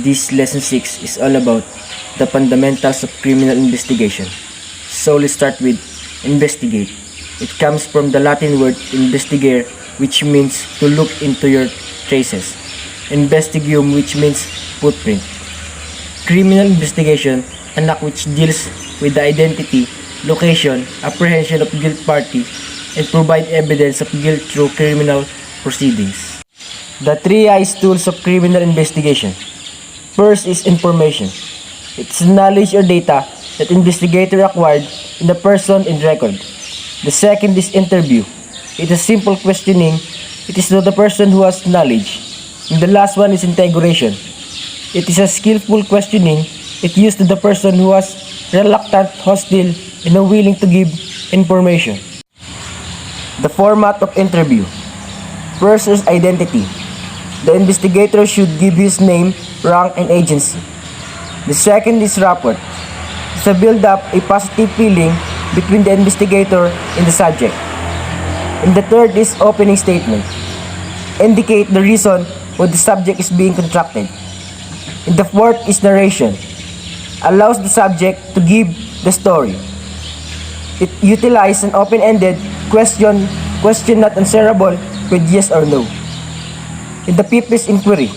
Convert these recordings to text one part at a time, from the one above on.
This lesson 6 is all about the fundamentals of criminal investigation. So let's start with investigate. It comes from the Latin word investigare, which means to look into your traces. Investigium, which means footprint. Criminal investigation, an act which deals with the identity, location, apprehension of guilt party, and provide evidence of guilt through criminal proceedings. The 3 I's tools of criminal investigation. First is information. It's knowledge or data that investigator acquired in the person and record. The second is interview. It is simple questioning. It is to the person who has knowledge. And the last one is interrogation. It is a skillful questioning. It used to the person who was reluctant, hostile, and unwilling to give information. The format of interview. First is identity. The investigator should give his name, rank, and agency. The second is rapport. It's a build up a positive feeling between the investigator and the subject. And the third is opening statement. Indicate the reason why the subject is being contracted. And the fourth is narration. Allows the subject to give the story. It utilizes an open-ended question not answerable with yes or no. And the fifth is inquiry.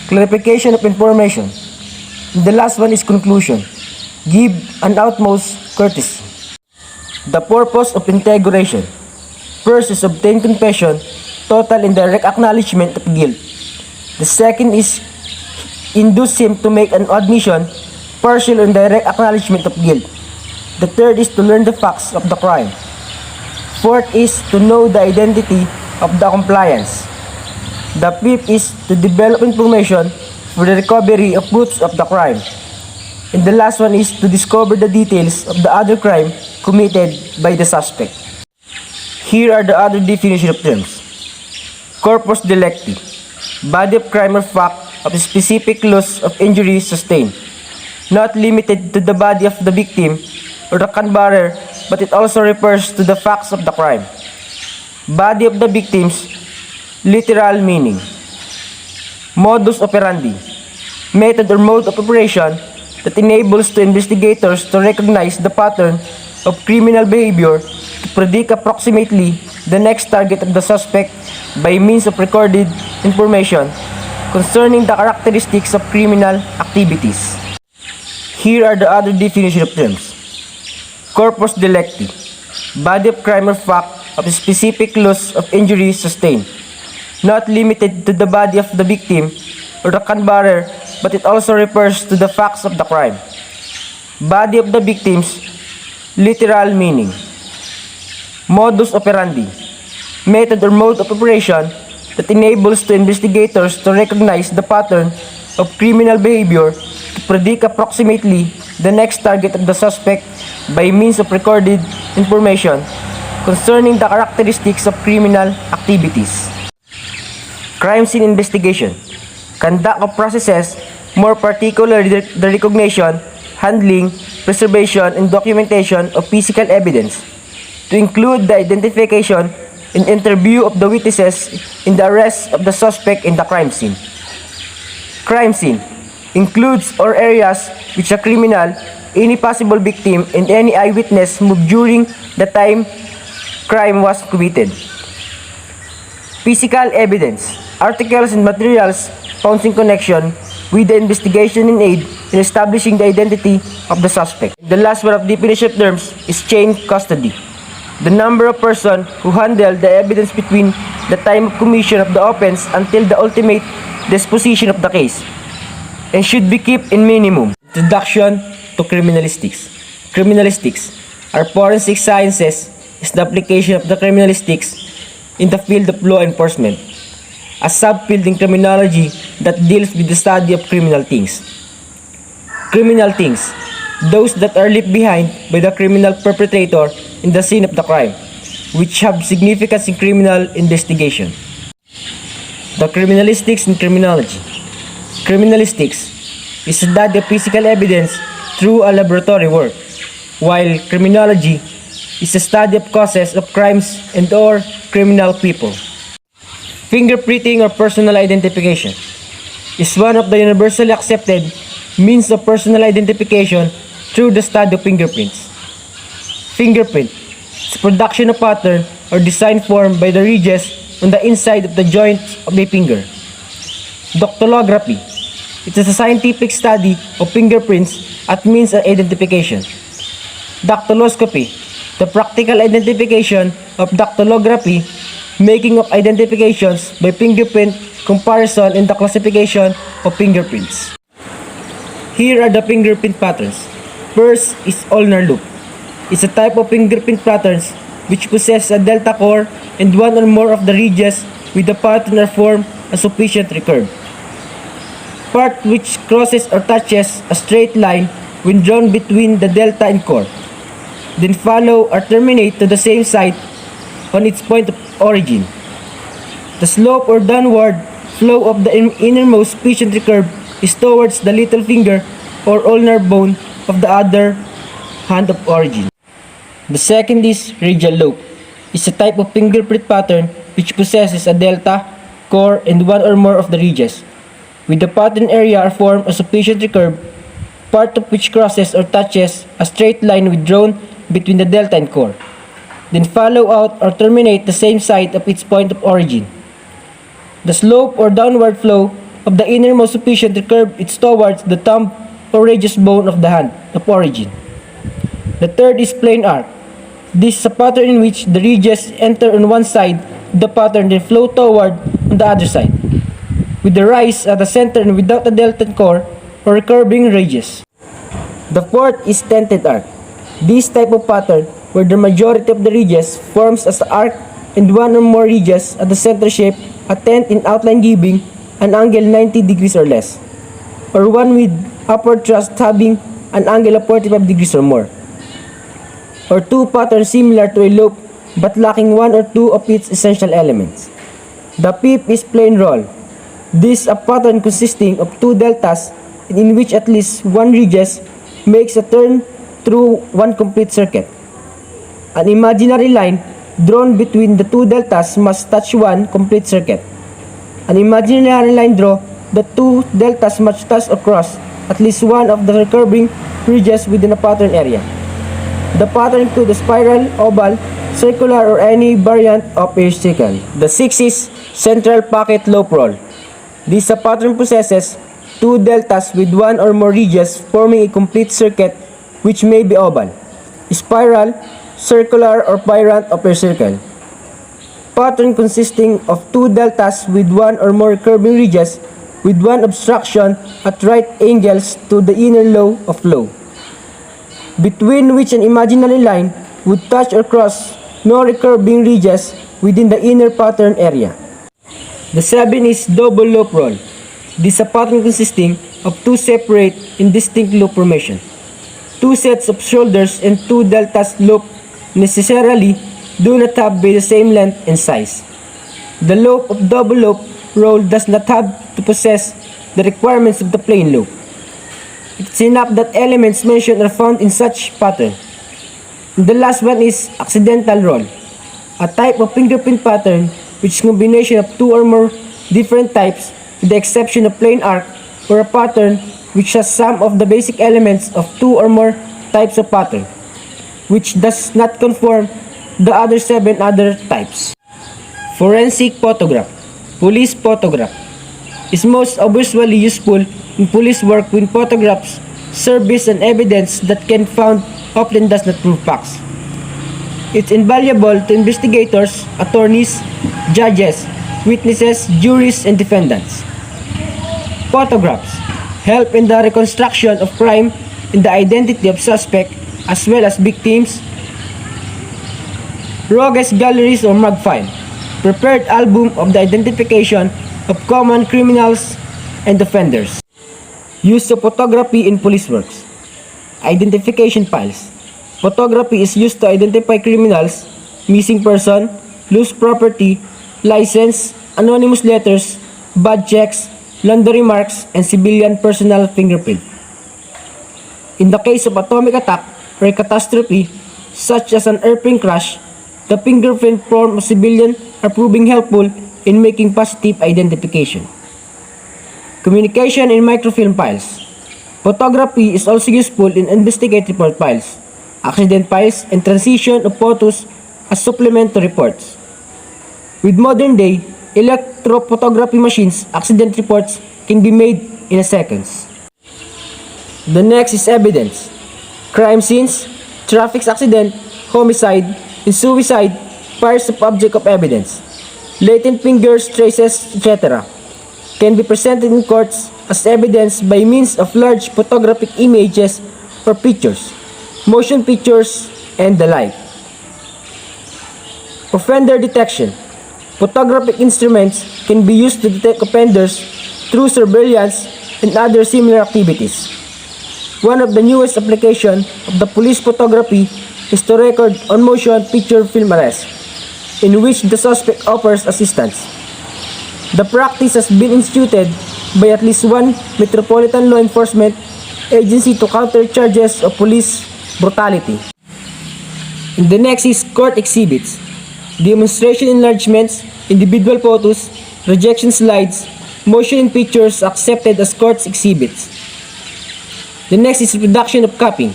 Clarification of information. And the last one is conclusion. Give an utmost courtesy. The purpose of interrogation. First is obtain confession, total and direct acknowledgement of guilt. The second is induce him to make an admission, partial and direct acknowledgement of guilt. The third is to learn the facts of the crime. Fourth is to know the identity of the compliance. The fifth is to develop information for the recovery of fruits of the crime. And the last one is to discover the details of the other crime committed by the suspect. Here are the other definition of terms. Corpus delicti, body of crime or fact of a specific loss of injury sustained, not limited to the body of the victim or the can bearer, but it also refers to the facts of the crime. Body of the victims, literal meaning. Modus operandi, method or mode of operation that enables to investigators to recognize the pattern of criminal behavior, to predict approximately the next target of the suspect by means of recorded information concerning the characteristics of criminal activities. Here are the other definition of terms. Corpus delicti, body of crime or fact of a specific loss of injury sustained, not limited to the body of the victim or the can bearer, but it also refers to the facts of the crime. Body of the victims, literal meaning. Modus operandi, method or mode of operation that enables to investigators to recognize the pattern of criminal behavior, to predict approximately the next target of the suspect by means of recorded information concerning the characteristics of criminal activities. Crime scene investigation. Conduct of processes, more particularly the recognition, handling, preservation, and documentation of physical evidence, to include the identification and interview of the witnesses in the arrest of the suspect in the crime scene. Crime scene includes all areas which a criminal, any possible victim, and any eyewitness moved during the time crime was committed. Physical evidence, articles and materials found in connection with the investigation and aid in establishing the identity of the suspect. The last one of definition of terms is chain custody. The number of persons who handle the evidence between the time of commission of the offense until the ultimate disposition of the case, and should be kept in minimum. Introduction to criminalistics. Criminalistics are forensic sciences, is the application of the criminalistics in the field of law enforcement, a subfield in criminology that deals with the study of criminal things. Criminal things, those that are left behind by the criminal perpetrator in the scene of the crime, which have significance in criminal investigation. The criminalistics in criminology. Criminalistics is the study of physical evidence through a laboratory work, while criminology is the study of causes of crimes and or criminal people. Fingerprinting or personal identification. is one of the universally accepted means of personal identification through the study of fingerprints. Fingerprint is the production of pattern or design formed by the ridges on the inside of the joints of the finger. Dactylography. It is a scientific study of fingerprints as means of identification. Dactyloscopy. The practical identification of dactylography, making of identifications by fingerprint comparison and the classification of fingerprints. Here are the fingerprint patterns. First is ulnar loop. It's a type of fingerprint patterns which possess a delta core and one or more of the ridges with the pattern or form a sufficient recurve. Part which crosses or touches a straight line when drawn between the delta and core, then follow or terminate to the same site on its point of origin. The slope or downward flow of the innermost sufficient recurve is towards the little finger or ulnar bone of the other hand of origin. The second is radial loop. It's a type of fingerprint pattern which possesses a delta, core, and one or more of the ridges, with the pattern area or form a sufficient recurve, part of which crosses or touches a straight line withdrawn between the delta and core, then follow out or terminate the same site of its point of origin. The slope or downward flow of the innermost sufficient recurve is towards the thumb or radius bone of the hand of origin. The third is plane arc. This is a pattern in which the ridges enter on one side of the pattern then flow toward on the other side, with the rise at the center and without a delta core or recurving ridges. The fourth is tented arc. This type of pattern, where the majority of the ridges forms as an arc and one or more ridges at the center shape a tent in outline giving an angle 90 degrees or less, or one with upward thrust having an angle of 45 degrees or more, or two patterns similar to a loop but lacking one or two of its essential elements. The fifth is plane roll. This is a pattern consisting of two deltas in which at least one ridges makes a turn through one complete circuit. An imaginary line drawn between the two deltas must touch one complete circuit. An imaginary line drawn, the two deltas must touch or cross at least one of the recurving ridges within a pattern area. The pattern includes a spiral, oval, circular, or any variant of a circle. The sixth is central pocket loop roll. This pattern possesses two deltas with one or more ridges forming a complete circuit which may be oval, spiral, circular, or variant of a circle. Pattern consisting of two deltas with one or more curving ridges with one obstruction at right angles to the inner low of flow, between which an imaginary line would touch or cross no recurving ridges within the inner pattern area. The seventh is double loop roll. This is a pattern consisting of two separate and distinct loop formation. Two sets of shoulders and two deltas loop necessarily do not have the same length and size. The loop of double loop roll does not have to possess the requirements of the plain loop. It's enough that elements mentioned are found in such pattern. And the last one is accidental roll, a type of fingerprint pattern which is a combination of two or more different types with the exception of plain arc, or a pattern which has some of the basic elements of two or more types of pattern, which does not conform the other 7 other types. Forensic photograph. Police photograph is most obviously useful in police work when photographs serve as an evidence that can found often does not prove facts. It's invaluable to investigators, attorneys, judges, witnesses, juries, and defendants. Photographs help in the reconstruction of crime and the identity of suspect as well as victims. Rogues galleries or magfile, prepared album of the identification of common criminals and offenders. Use of photography in police works. Identification files. Photography is used to identify criminals, missing person, lost property, license, anonymous letters, bad checks, laundry marks, and civilian personal fingerprint. In the case of atomic attack or a catastrophe, such as an airplane crash, the fingerprint form of civilian are proving helpful in making positive identification. Communication in microfilm files. Photography is also useful in investigative report files, accident files, and transition of photos as supplement to reports. With modern day electrophotography machines, accident reports can be made in a seconds. The next is evidence. Crime scenes, traffic accident, homicide, and suicide, fires of object of evidence, latent fingers, traces, etc. can be presented in courts as evidence by means of large photographic images or pictures, motion pictures, and the like. Offender detection. Photographic instruments can be used to detect offenders through surveillance and other similar activities. One of the newest applications of the police photography is to record on-motion picture film arrest, in which the suspect offers assistance. The practice has been instituted by at least one metropolitan law enforcement agency to counter charges of police brutality. And the next is court exhibits. Demonstration enlargements, individual photos, rejection slides, motion pictures accepted as court exhibits. The next is reproduction of copying.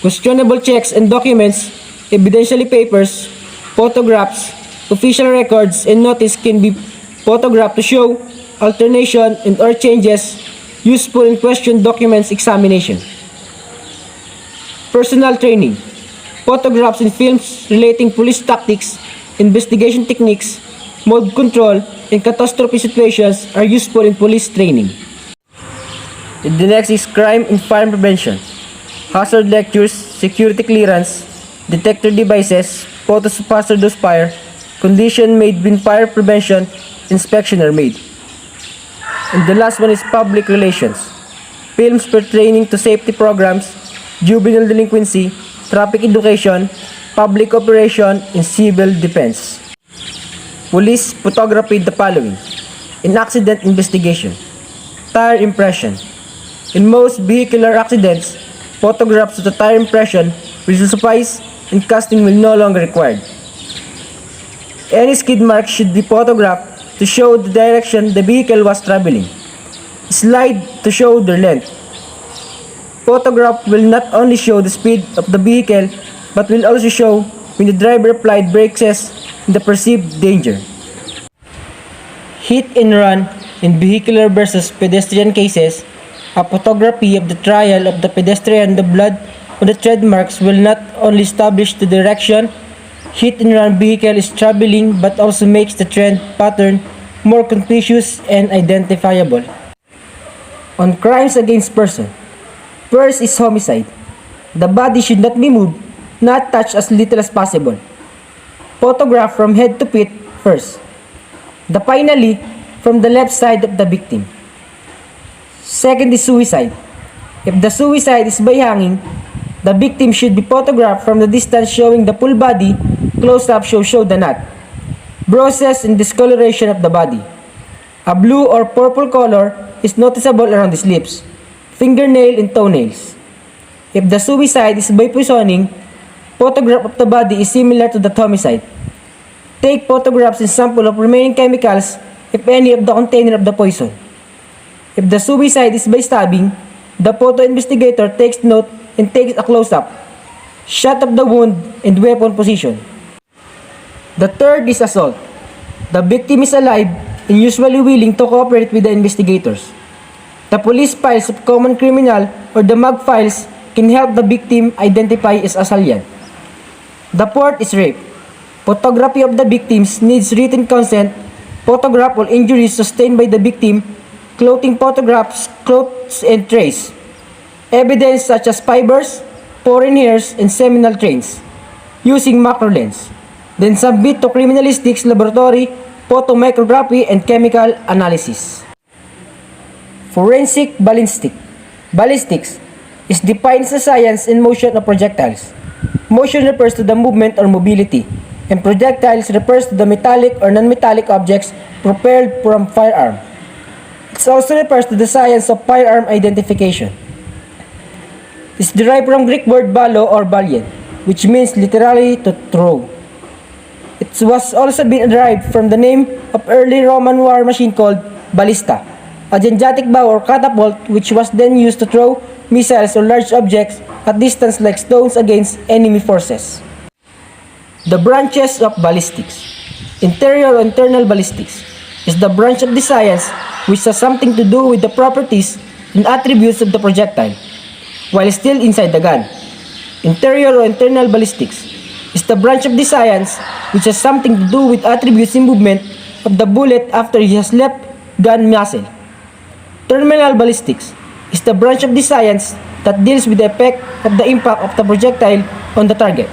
Questionable checks and documents, evidentiary papers, photographs, official records, and notice can be photographed to show alternation and or changes useful in question documents examination. Personal training. Photographs and films relating police tactics, investigation techniques, mob control, and catastrophe situations are useful in police training. And the next is crime and fire prevention. Hazard lectures, security clearance, detector devices, photos of hazardous fire, condition made when fire prevention inspection are made. And the last one is public relations. Films pertaining to safety programs, juvenile delinquency, traffic education, public operation, and civil defense. Police photography the following. In accident investigation. Tire impression. In most vehicular accidents, photographs of the tire impression will suffice and casting will no longer required. Any skid marks should be photographed to show the direction the vehicle was traveling. Slide to show their length. Photograph will not only show the speed of the vehicle but will also show when the driver applied brakes and the perceived danger. Hit and run in vehicular versus pedestrian cases. A photography of the trial of the pedestrian, the blood on the tread marks will not only establish the direction hit and run vehicle is traveling but also makes the trend pattern more conspicuous and identifiable. On crimes against person. First is homicide. The body should not be moved, not touched as little as possible. Photograph from head to feet first. Finally, from the left side of the victim. Second is suicide. If the suicide is by hanging, the victim should be photographed from the distance showing the full body, close-up show the knot, bruises and discoloration of the body. A blue or purple color is noticeable around the lips, fingernail and toenails. If the suicide is by poisoning, photograph of the body is similar to the homicide. Take photographs and sample of remaining chemicals if any of the container of the poison. If the suicide is by stabbing, the photo investigator takes note and takes a close-up, shot of the wound and weapon position. The third is assault. The victim is alive and usually willing to cooperate with the investigators. The police files of common criminal or the MAG files can help the victim identify as assailant. The fourth is rape. Photography of the victims needs written consent. Photograph all injuries sustained by the victim, clothing photographs, clothes and trace. Evidence such as fibers, foreign hairs, and seminal trains, using macro lens. Then submit to criminalistics laboratory, photomicrography, and chemical analysis. Forensic ballistic. Ballistics is defined as the science and motion of projectiles. Motion refers to the movement or mobility, and projectiles refers to the metallic or non-metallic objects propelled from firearm. It also refers to the science of firearm identification. It's derived from Greek word ballo or balien, which means literally to throw. It was also been derived from the name of early Roman war machine called ballista, a dendritic bow or catapult which was then used to throw missiles or large objects at distance like stones against enemy forces. The branches of ballistics. Interior or internal ballistics is the branch of the science which has something to do with the properties and attributes of the projectile while still inside the gun. Interior or internal ballistics is the branch of the science which has something to do with attributes and movement of the bullet after it has left gun muzzle. Terminal ballistics is the branch of the science that deals with the effect of the impact of the projectile on the target.